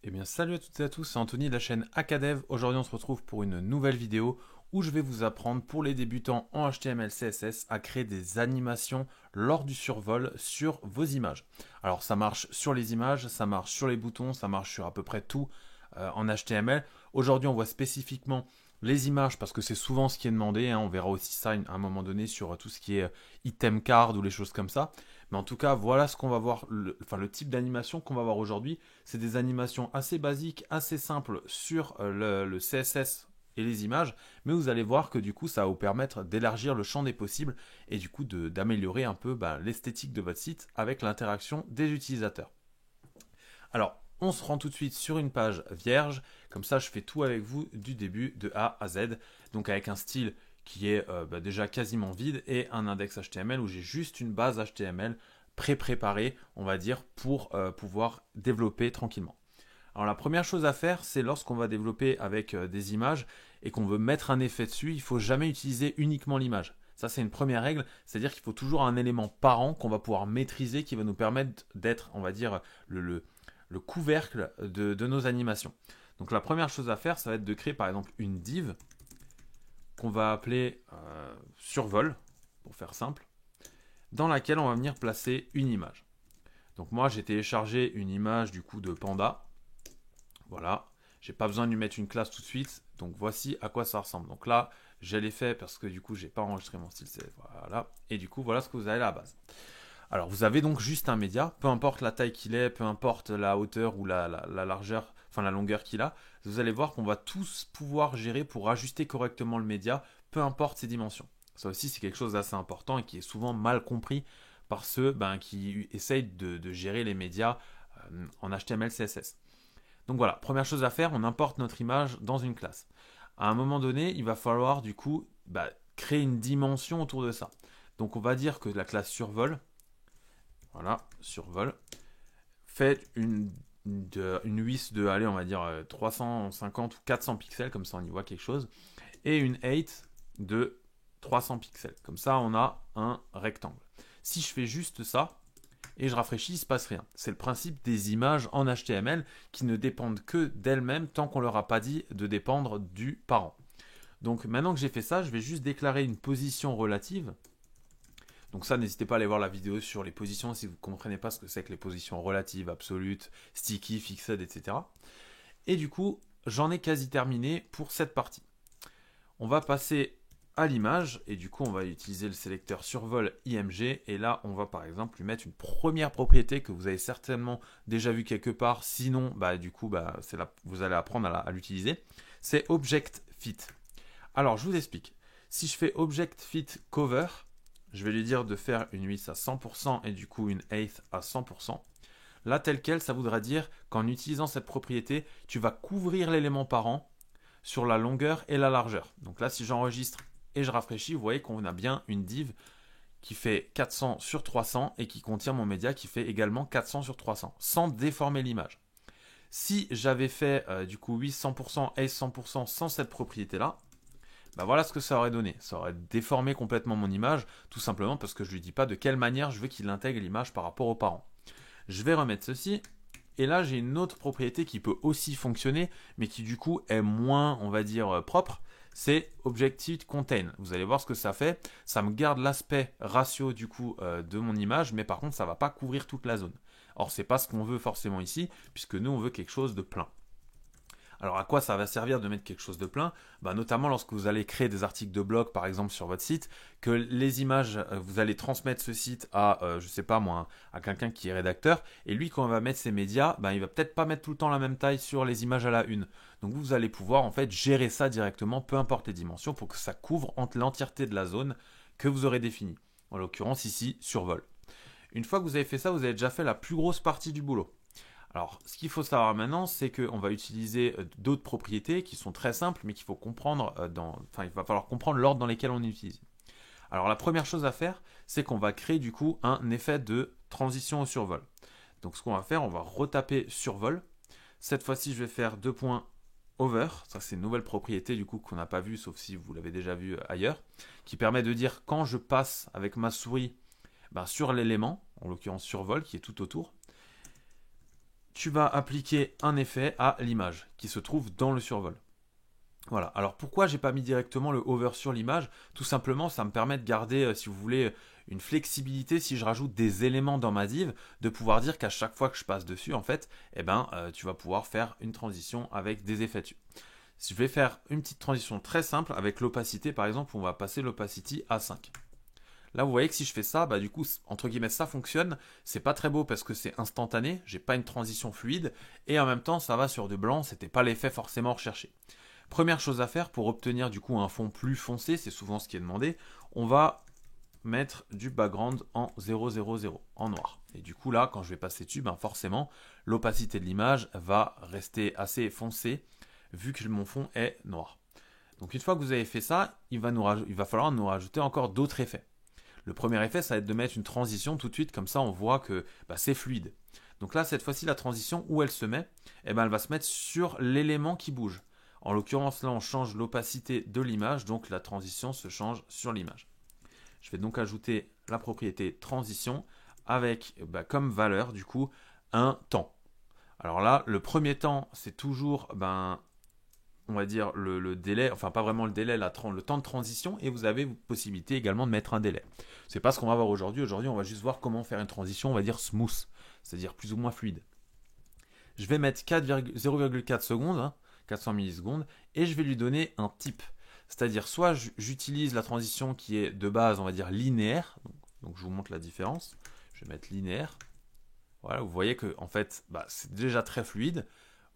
Eh bien, salut à toutes et à tous, c'est Anthony de la chaîne Acadev. Aujourd'hui, on se retrouve pour une nouvelle vidéo où je vais vous apprendre pour les débutants en HTML, CSS à créer des animations lors du survol sur vos images. Alors, ça marche sur les images, ça marche sur les boutons, ça marche sur à peu près tout en HTML. Aujourd'hui, on voit spécifiquement les images parce que c'est souvent ce qui est demandé, hein. On verra aussi ça à un moment donné sur tout ce qui est item card ou les choses comme ça. Mais en tout cas, voilà ce qu'on va voir, le type d'animation qu'on va voir aujourd'hui. C'est des animations assez basiques, assez simples sur le CSS et les images, mais vous allez voir que du coup, ça va vous permettre d'élargir le champ des possibles et du coup d'améliorer un peu l'esthétique de votre site avec l'interaction des utilisateurs. Alors, on se rend tout de suite sur une page vierge, comme ça je fais tout avec vous du début de A à Z, donc avec un style qui est déjà quasiment vide et un index HTML où j'ai juste une base HTML pré-préparée, on va dire, pour pouvoir développer tranquillement. Alors la première chose à faire, c'est lorsqu'on va développer avec des images et qu'on veut mettre un effet dessus, il ne faut jamais utiliser uniquement l'image. Ça, c'est une première règle, c'est-à-dire qu'il faut toujours un élément parent qu'on va pouvoir maîtriser qui va nous permettre d'être, on va dire, le couvercle de nos animations. Donc la première chose à faire, ça va être de créer par exemple une div qu'on va appeler survol, pour faire simple, dans laquelle on va venir placer une image. Donc moi, j'ai téléchargé une image du coup de panda. Voilà, j'ai pas besoin de lui mettre une classe tout de suite. Donc voici à quoi ça ressemble. Donc là, je l'ai fait parce que du coup, j'ai pas enregistré mon style. Voilà. Et du coup, voilà ce que vous avez à la base. Alors, vous avez donc juste un média, peu importe la taille qu'il est, peu importe la hauteur ou la largeur, enfin la longueur qu'il a. Vous allez voir qu'on va tous pouvoir gérer pour ajuster correctement le média, peu importe ses dimensions. Ça aussi, c'est quelque chose d'assez important et qui est souvent mal compris par ceux qui essayent de gérer les médias en HTML, CSS. Donc voilà, première chose à faire, on importe notre image dans une classe. À un moment donné, il va falloir du coup créer une dimension autour de ça. Donc on va dire que la classe survol, voilà, survol, fait une width de, allez, on va dire 350 ou 400 pixels, comme ça on y voit quelque chose, et une height de 300 pixels. Comme ça, on a un rectangle. Si je fais juste ça, et je rafraîchis, il ne se passe rien. C'est le principe des images en HTML qui ne dépendent que d'elles-mêmes tant qu'on ne leur a pas dit de dépendre du parent. Donc maintenant que j'ai fait ça, je vais juste déclarer une position relative. Donc ça, n'hésitez pas à aller voir la vidéo sur les positions si vous ne comprenez pas ce que c'est que les positions relatives, absolutes, sticky, fixed, etc. Et du coup, j'en ai quasi terminé pour cette partie. On va passer à l'image et du coup on va utiliser le sélecteur survol IMG et là on va par exemple lui mettre une première propriété que vous avez certainement déjà vu quelque part, sinon du coup c'est là vous allez apprendre à l'utiliser, c'est object fit. Alors je vous explique, si je fais object fit cover, je vais lui dire de faire une width à 100% et du coup une height à 100%. Là tel quel, ça voudra dire qu'en utilisant cette propriété, tu vas couvrir l'élément parent sur la longueur et la largeur. Donc là, si j'enregistre et je rafraîchis, vous voyez qu'on a bien une div qui fait 400 sur 300 et qui contient mon média qui fait également 400 sur 300, sans déformer l'image. Si j'avais fait du coup 800% et 100% sans cette propriété-là, voilà ce que ça aurait donné. Ça aurait déformé complètement mon image, tout simplement parce que je ne lui dis pas de quelle manière je veux qu'il intègre l'image par rapport aux parents. Je vais remettre ceci. Et là, j'ai une autre propriété qui peut aussi fonctionner, mais qui du coup est moins, on va dire, propre. C'est Objective Contain. Vous allez voir ce que ça fait. Ça me garde l'aspect ratio du coup de mon image, mais par contre, ça ne va pas couvrir toute la zone. Or, c'est pas ce qu'on veut forcément ici, puisque nous, on veut quelque chose de plein. Alors à quoi ça va servir de mettre quelque chose de plein? Notamment lorsque vous allez créer des articles de blog par exemple sur votre site, que les images, vous allez transmettre ce site à, je sais pas moi, à quelqu'un qui est rédacteur, et lui quand on va mettre ses médias, il va peut-être pas mettre tout le temps la même taille sur les images à la une. Donc vous allez pouvoir en fait gérer ça directement, peu importe les dimensions, pour que ça couvre l'entièreté de la zone que vous aurez définie. En l'occurrence ici, survol. Une fois que vous avez fait ça, vous avez déjà fait la plus grosse partie du boulot. Alors, ce qu'il faut savoir maintenant, c'est qu'on va utiliser d'autres propriétés qui sont très simples, mais qu'il faut comprendre il va falloir comprendre l'ordre dans lequel on les utilise. Alors, la première chose à faire, c'est qu'on va créer du coup un effet de transition au survol. Donc, ce qu'on va faire, on va retaper survol. Cette fois-ci, je vais faire 2 points over. Ça, c'est une nouvelle propriété du coup qu'on n'a pas vue, sauf si vous l'avez déjà vue ailleurs, qui permet de dire quand je passe avec ma souris sur l'élément, en l'occurrence survol, qui est tout autour, tu vas appliquer un effet à l'image qui se trouve dans le survol. Voilà, alors pourquoi j'ai pas mis directement le hover sur l'image? Tout simplement, ça me permet de garder, si vous voulez, une flexibilité si je rajoute des éléments dans ma div, de pouvoir dire qu'à chaque fois que je passe dessus, en fait, tu vas pouvoir faire une transition avec des effets dessus. Je vais faire une petite transition très simple avec l'opacité, par exemple, on va passer l'opacity à 5. Là, vous voyez que si je fais ça, du coup, entre guillemets, ça fonctionne. C'est pas très beau parce que c'est instantané, j'ai pas une transition fluide, et en même temps, ça va sur du blanc, c'était pas l'effet forcément recherché. Première chose à faire pour obtenir du coup un fond plus foncé, c'est souvent ce qui est demandé, on va mettre du background en 000, en noir. Et du coup là, quand je vais passer dessus, forcément, l'opacité de l'image va rester assez foncée, vu que mon fond est noir. Donc une fois que vous avez fait ça, il va falloir nous rajouter encore d'autres effets. Le premier effet, ça va être de mettre une transition tout de suite, comme ça on voit que c'est fluide. Donc là, cette fois-ci, la transition, où elle se met, elle va se mettre sur l'élément qui bouge. En l'occurrence, là, on change l'opacité de l'image, donc la transition se change sur l'image. Je vais donc ajouter la propriété transition avec comme valeur, du coup, un temps. Alors là, le premier temps, c'est toujours, on va dire, le délai, enfin pas vraiment le délai, le temps de transition, et vous avez possibilité également de mettre un délai. C'est pas ce qu'on va voir aujourd'hui. Aujourd'hui, on va juste voir comment faire une transition, on va dire smooth, c'est-à-dire plus ou moins fluide. Je vais mettre 0,4 secondes, 400 millisecondes, et je vais lui donner un type. C'est-à-dire, soit j'utilise la transition qui est de base, on va dire linéaire, donc je vous montre la différence. Je vais mettre linéaire. Voilà, vous voyez que en fait, c'est déjà très fluide.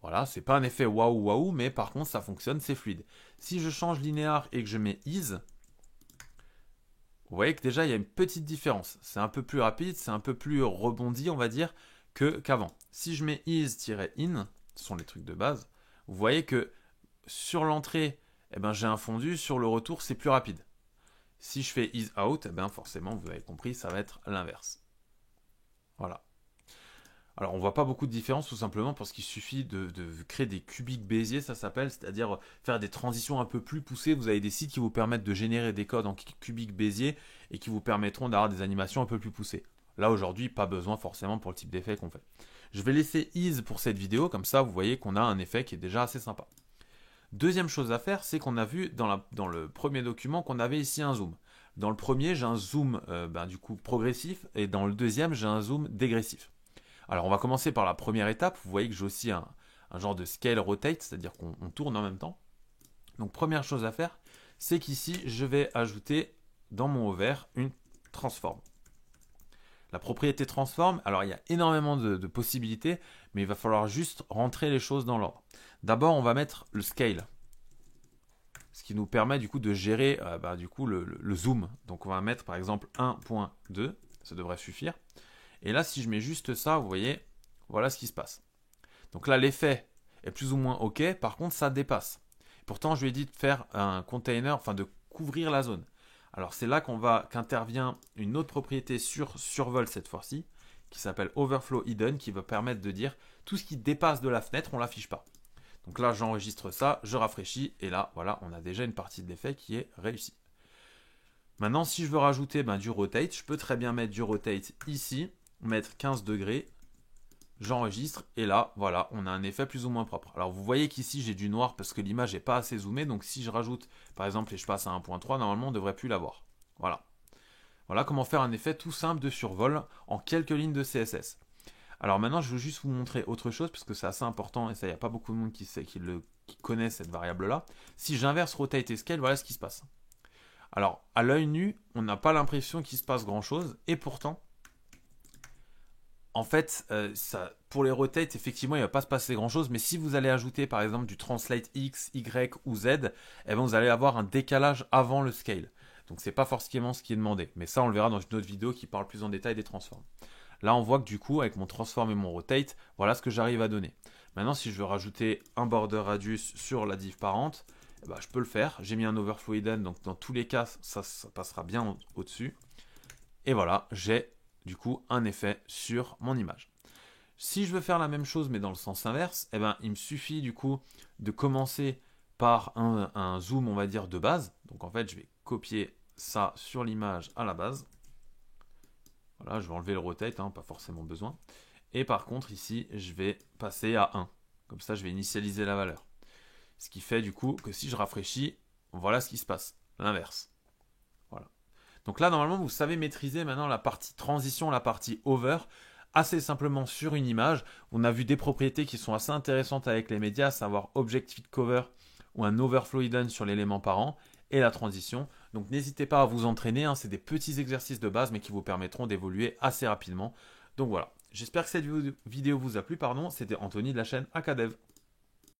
Voilà, c'est pas un effet waouh waouh, mais par contre, ça fonctionne, c'est fluide. Si je change linéaire et que je mets ease, vous voyez que déjà, il y a une petite différence. C'est un peu plus rapide, c'est un peu plus rebondi, on va dire, qu'avant. Si je mets ease-in, ce sont les trucs de base, vous voyez que sur l'entrée, j'ai un fondu, sur le retour, c'est plus rapide. Si je fais ease out, forcément, vous avez compris, ça va être l'inverse. Voilà. Alors, on voit pas beaucoup de différence, tout simplement parce qu'il suffit de créer des cubiques Bézier, ça s'appelle, c'est-à-dire faire des transitions un peu plus poussées. Vous avez des sites qui vous permettent de générer des codes en cubiques Bézier et qui vous permettront d'avoir des animations un peu plus poussées. Là, aujourd'hui, pas besoin forcément pour le type d'effet qu'on fait. Je vais laisser ease pour cette vidéo, comme ça, vous voyez qu'on a un effet qui est déjà assez sympa. Deuxième chose à faire, c'est qu'on a vu dans le premier document qu'on avait ici un zoom. Dans le premier, j'ai un zoom du coup progressif, et dans le deuxième, j'ai un zoom dégressif. Alors, on va commencer par la première étape. Vous voyez que j'ai aussi un genre de scale rotate, c'est-à-dire qu'on tourne en même temps. Donc, première chose à faire, c'est qu'ici, je vais ajouter dans mon hover une transform. La propriété transform, alors il y a énormément de possibilités, mais il va falloir juste rentrer les choses dans l'ordre. D'abord, on va mettre le scale, ce qui nous permet du coup de gérer le zoom. Donc, on va mettre par exemple 1.2, ça devrait suffire. Et là, si je mets juste ça, vous voyez, voilà ce qui se passe. Donc là, l'effet est plus ou moins OK. Par contre, ça dépasse. Pourtant, je lui ai dit de faire un container, enfin de couvrir la zone. Alors, c'est là qu'intervient une autre propriété sur survol cette fois-ci, qui s'appelle Overflow Hidden, qui va permettre de dire tout ce qui dépasse de la fenêtre, on ne l'affiche pas. Donc là, j'enregistre ça, je rafraîchis, et là, voilà, on a déjà une partie de l'effet qui est réussie. Maintenant, si je veux rajouter du rotate, je peux très bien mettre du rotate ici, mettre 15 degrés, j'enregistre et là, voilà, on a un effet plus ou moins propre. Alors vous voyez qu'ici j'ai du noir parce que l'image n'est pas assez zoomée, donc si je rajoute par exemple et je passe à 1.3, normalement on ne devrait plus l'avoir. Voilà. Voilà comment faire un effet tout simple de survol en quelques lignes de CSS. Alors maintenant je veux juste vous montrer autre chose parce que c'est assez important et ça il n'y a pas beaucoup de monde qui connaît cette variable là. Si j'inverse rotate et scale, voilà ce qui se passe. Alors à l'œil nu, on n'a pas l'impression qu'il se passe grand chose et pourtant en fait, pour les rotates, effectivement, il ne va pas se passer grand-chose, mais si vous allez ajouter par exemple du translate X, Y ou Z, vous allez avoir un décalage avant le scale. Donc c'est pas forcément ce qui est demandé, mais ça on le verra dans une autre vidéo qui parle plus en détail des transforms. Là on voit que du coup, avec mon transform et mon rotate, voilà ce que j'arrive à donner. Maintenant, si je veux rajouter un border radius sur la div parente, je peux le faire. J'ai mis un overflow hidden, donc dans tous les cas, ça passera bien au-dessus. Et voilà, j'ai du coup un effet sur mon image. Si je veux faire la même chose mais dans le sens inverse, il me suffit du coup de commencer par un zoom on va dire de base. Donc en fait je vais copier ça sur l'image à la base. Voilà, je vais enlever le rotate, pas forcément besoin. Et par contre, ici, je vais passer à 1. Comme ça, je vais initialiser la valeur. Ce qui fait du coup que si je rafraîchis, voilà ce qui se passe. L'inverse. Voilà. Donc là, normalement, vous savez maîtriser maintenant la partie transition, la partie over, assez simplement sur une image. On a vu des propriétés qui sont assez intéressantes avec les médias, à savoir Object Cover ou un Overflow Hidden sur l'élément parent et la transition. Donc n'hésitez pas à vous entraîner, hein, c'est des petits exercices de base mais qui vous permettront d'évoluer assez rapidement. Donc voilà, j'espère que cette vidéo vous a plu, c'était Anthony de la chaîne Acadev.